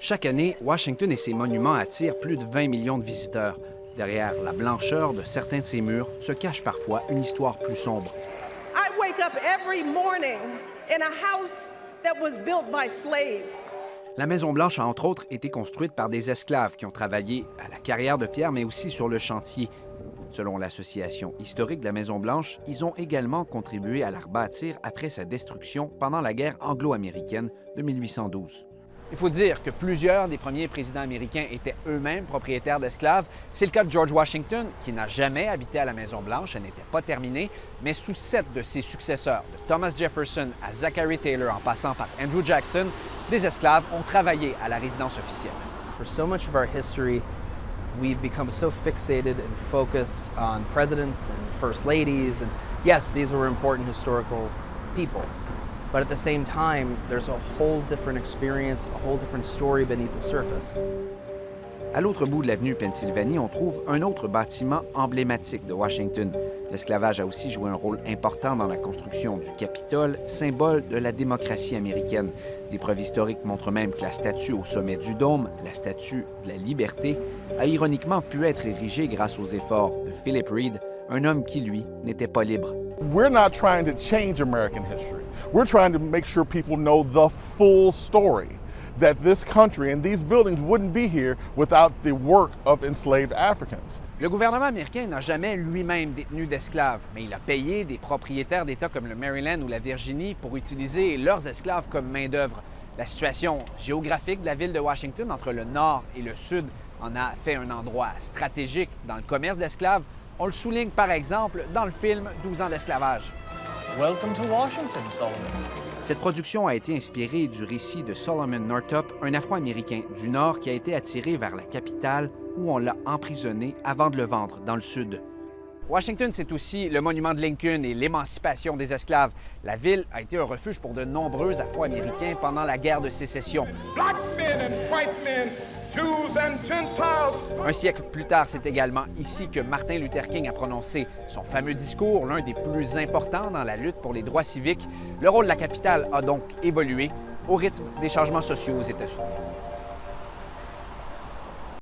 Chaque année, Washington et ses monuments attirent plus de 20 millions de visiteurs. Derrière la blancheur de certains de ces murs se cache parfois une histoire plus sombre. I wake up every morning in a house that was built by slaves. La Maison-Blanche a entre autres été construite par des esclaves qui ont travaillé à la carrière de pierre, mais aussi sur le chantier. Selon l'Association historique de la Maison-Blanche, ils ont également contribué à la rebâtir après sa destruction pendant la guerre anglo-américaine de 1812. Il faut dire que plusieurs des premiers présidents américains étaient eux-mêmes propriétaires d'esclaves. C'est le cas de George Washington, qui n'a jamais habité à la Maison-Blanche, elle n'était pas terminée, mais sous 7 de ses successeurs, de Thomas Jefferson à Zachary Taylor en passant par Andrew Jackson, des esclaves ont travaillé à la résidence officielle. For so much of our history, we've become so fixated and focused on presidents and first ladies, and yes, these were important historical people. But at the same time, there's a whole different experience, a whole different story beneath the surface. À l'autre bout de l'avenue Pennsylvanie, on trouve un autre bâtiment emblématique de Washington. L'esclavage a aussi joué un rôle important dans la construction du Capitole, symbole de la démocratie américaine. Des preuves historiques montrent même que la statue au sommet du dôme, la statue de la liberté, a ironiquement pu être érigée grâce aux efforts de Philip Reed, un homme qui, lui, n'était pas libre. We're not trying to change American history. We're trying to make sure people know the full story, that this country and these buildings wouldn't be here without the work of enslaved Africans. Le gouvernement américain n'a jamais lui-même détenu d'esclaves, mais il a payé des propriétaires d'États comme le Maryland ou la Virginie pour utiliser leurs esclaves comme main-d'œuvre. La situation géographique de la ville de Washington entre le nord et le sud en a fait un endroit stratégique dans le commerce d'esclaves. On le souligne par exemple dans le film 12 ans d'esclavage. Welcome to Washington, Solomon. Cette production a été inspirée du récit de Solomon Northup, un Afro-Américain du Nord qui a été attiré vers la capitale où on l'a emprisonné avant de le vendre dans le Sud. Washington, c'est aussi le monument de Lincoln et l'émancipation des esclaves. La ville a été un refuge pour de nombreux Afro-Américains pendant la guerre de sécession. Black men and white men, Jews and Gentiles. Un siècle plus tard, c'est également ici que Martin Luther King a prononcé son fameux discours, l'un des plus importants dans la lutte pour les droits civiques. Le rôle de la capitale a donc évolué au rythme des changements sociaux aux États-Unis.